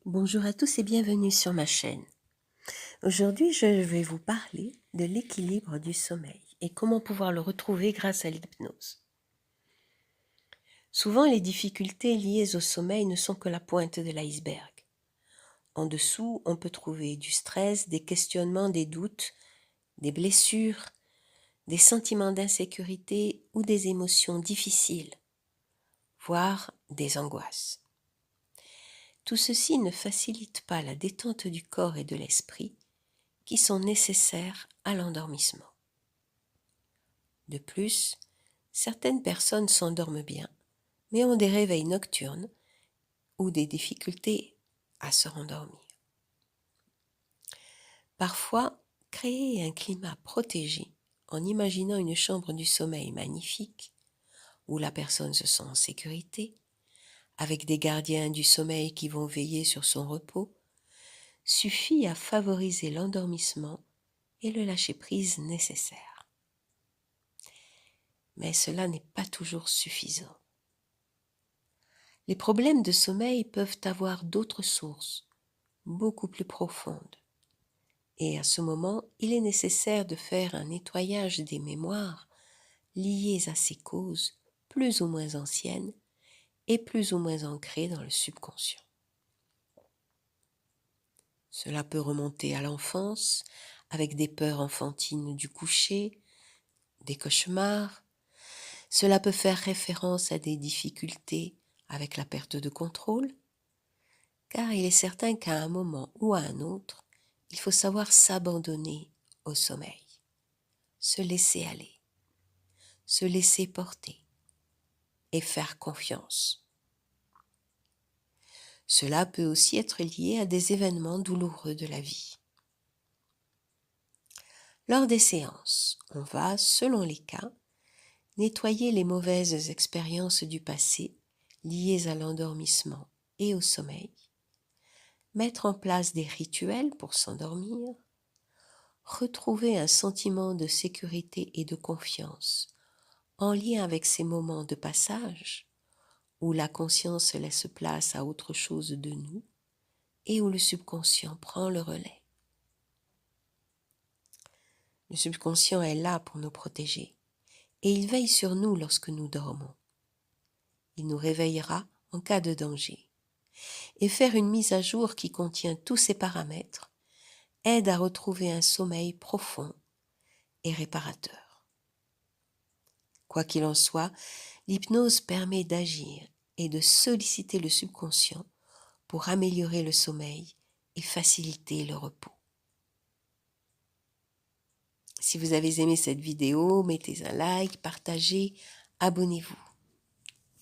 Bonjour à tous et bienvenue sur ma chaîne. Aujourd'hui, je vais vous parler de l'équilibre du sommeil et comment pouvoir le retrouver grâce à l'hypnose. Souvent, les difficultés liées au sommeil ne sont que la pointe de l'iceberg. En dessous, on peut trouver du stress, des questionnements, des doutes, des blessures, des sentiments d'insécurité ou des émotions difficiles, voire des angoisses. Tout ceci ne facilite pas la détente du corps et de l'esprit qui sont nécessaires à l'endormissement. De plus, certaines personnes s'endorment bien, mais ont des réveils nocturnes ou des difficultés à se rendormir. Parfois, créer un climat protégé en imaginant une chambre du sommeil magnifique, où la personne se sent en sécurité, avec des gardiens du sommeil qui vont veiller sur son repos, suffit à favoriser l'endormissement et le lâcher-prise nécessaire. Mais cela n'est pas toujours suffisant. Les problèmes de sommeil peuvent avoir d'autres sources, beaucoup plus profondes. Et à ce moment, il est nécessaire de faire un nettoyage des mémoires liées à ces causes plus ou moins anciennes et plus ou moins ancrées dans le subconscient. Cela peut remonter à l'enfance, avec des peurs enfantines du coucher, des cauchemars. Cela peut faire référence à des difficultés avec la perte de contrôle, car il est certain qu'à un moment ou à un autre, il faut savoir s'abandonner au sommeil, se laisser aller, se laisser porter et faire confiance. Cela peut aussi être lié à des événements douloureux de la vie. Lors des séances, on va, selon les cas, nettoyer les mauvaises expériences du passé liées à l'endormissement et au sommeil, mettre en place des rituels pour s'endormir, retrouver un sentiment de sécurité et de confiance en lien avec ces moments de passage où la conscience laisse place à autre chose de nous et où le subconscient prend le relais. Le subconscient est là pour nous protéger et il veille sur nous lorsque nous dormons. Il nous réveillera en cas de danger. Et faire une mise à jour qui contient tous ces paramètres aide à retrouver un sommeil profond et réparateur. Quoi qu'il en soit, l'hypnose permet d'agir et de solliciter le subconscient pour améliorer le sommeil et faciliter le repos. Si vous avez aimé cette vidéo, mettez un like, partagez, abonnez-vous.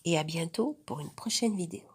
Et à bientôt pour une prochaine vidéo.